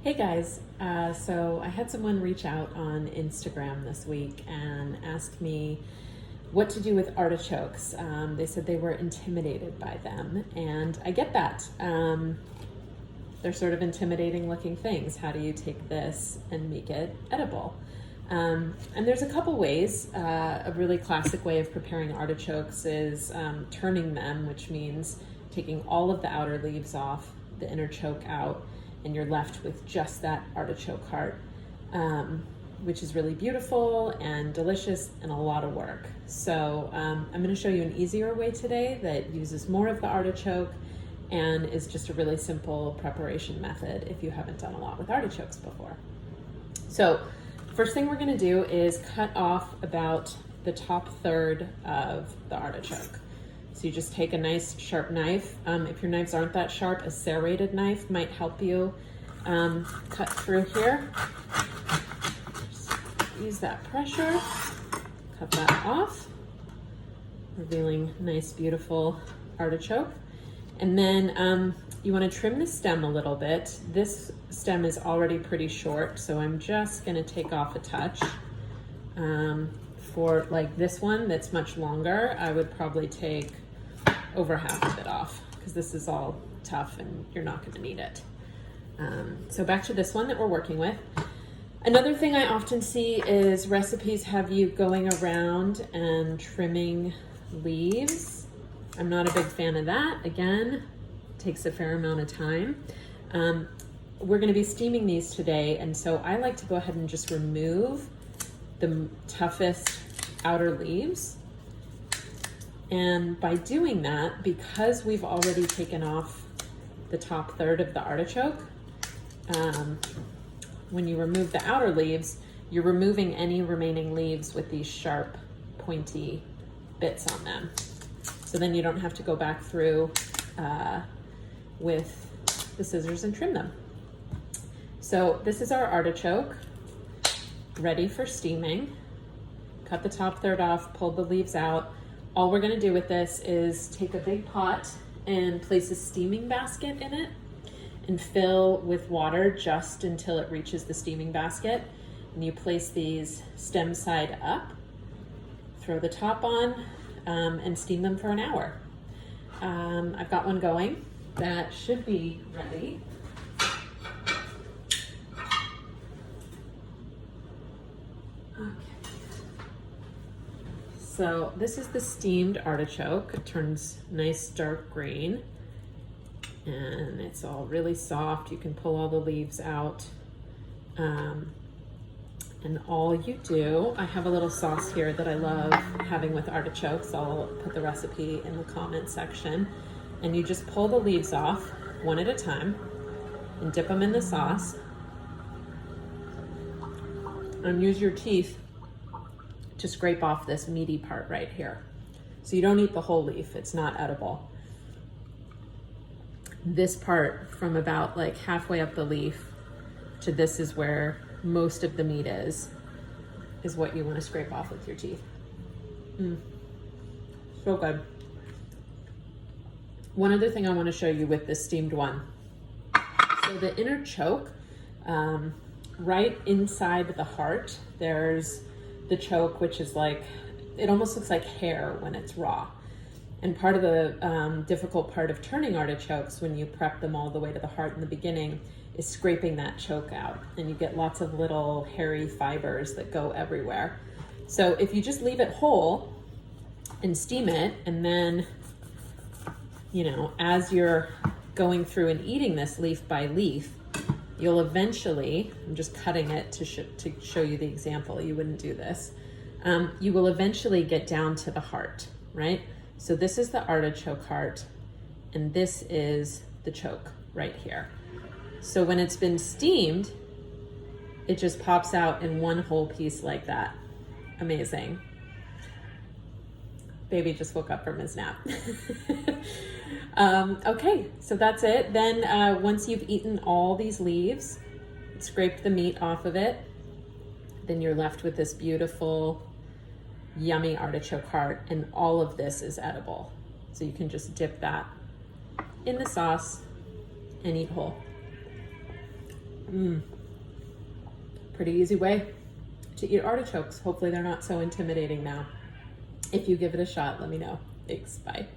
Hey guys, so I had someone reach out on Instagram this week and ask me what to do with artichokes. They said they were intimidated by them, and I get that. They're sort of intimidating looking things. How do you take this and make it edible? And there's a couple ways. A really classic way of preparing artichokes is turning them, which means taking all of the outer leaves off, the inner choke out, and you're left with just that artichoke heart, which is really beautiful and delicious and a lot of work. So I'm going to show you an easier way today that uses more of the artichoke and is just a really simple preparation method if you haven't done a lot with artichokes before. So first thing we're going to do is cut off about the top third of the artichoke. So you just take a nice sharp knife. If your knives aren't that sharp, a serrated knife might help you cut through here. Just use that pressure, cut that off, revealing nice, beautiful artichoke. And then you want to trim the stem a little bit. This stem is already pretty short, so I'm just going to take off a touch. For like this one that's much longer, I would probably take over half of it off because this is all tough and you're not going to need it. So back to this one that we're working with. Another thing I often see is recipes have you going around and trimming leaves. I'm not a big fan of that. Again, takes a fair amount of time. We're going to be steaming these today, and so I like to go ahead and just remove the toughest outer leaves. And by doing that, because we've already taken off the top third of the artichoke, when you remove the outer leaves, you're removing any remaining leaves with these sharp, pointy bits on them. So then you don't have to go back through with the scissors and trim them. So this is our artichoke, ready for steaming. Cut the top third off, pull the leaves out. All we're going to do with this is take a big pot and place a steaming basket in it and fill with water just until it reaches the steaming basket. And you place these stem side up, throw the top on, and steam them for an hour. I've got one going that should be ready. So this is the steamed artichoke. It turns nice dark green and it's all really soft. You can pull all the leaves out. And all you do, I have a little sauce here that I love having with artichokes. I'll put the recipe in the comment section. And you just pull the leaves off one at a time and dip them in the sauce. And use your teeth to scrape off this meaty part right here. So you don't eat the whole leaf, it's not edible. This part from about like halfway up the leaf to this is where most of the meat is what you want to scrape off with your teeth. So good. One other thing I want to show you with this steamed one. So the inner choke, right inside the heart, there's the choke, which is like, it almost looks like hair when it's raw. And part of the difficult part of turning artichokes when you prep them all the way to the heart in the beginning is scraping that choke out. And you get lots of little hairy fibers that go everywhere. So if you just leave it whole and steam it, and then, you know, as you're going through and eating this leaf by leaf, you'll eventually, I'm just cutting it to show you the example, you wouldn't do this. You will eventually get down to the heart, right? So this is the artichoke heart, and this is the choke right here. So when it's been steamed, it just pops out in one whole piece like that. Amazing. Baby just woke up from his nap. Okay, so that's it. Then once you've eaten all these leaves, scraped the meat off of it, then you're left with this beautiful, yummy artichoke heart, and all of this is edible. So you can just dip that in the sauce and eat whole. Pretty easy way to eat artichokes. Hopefully they're not so intimidating now. If you give it a shot, let me know. Thanks, bye.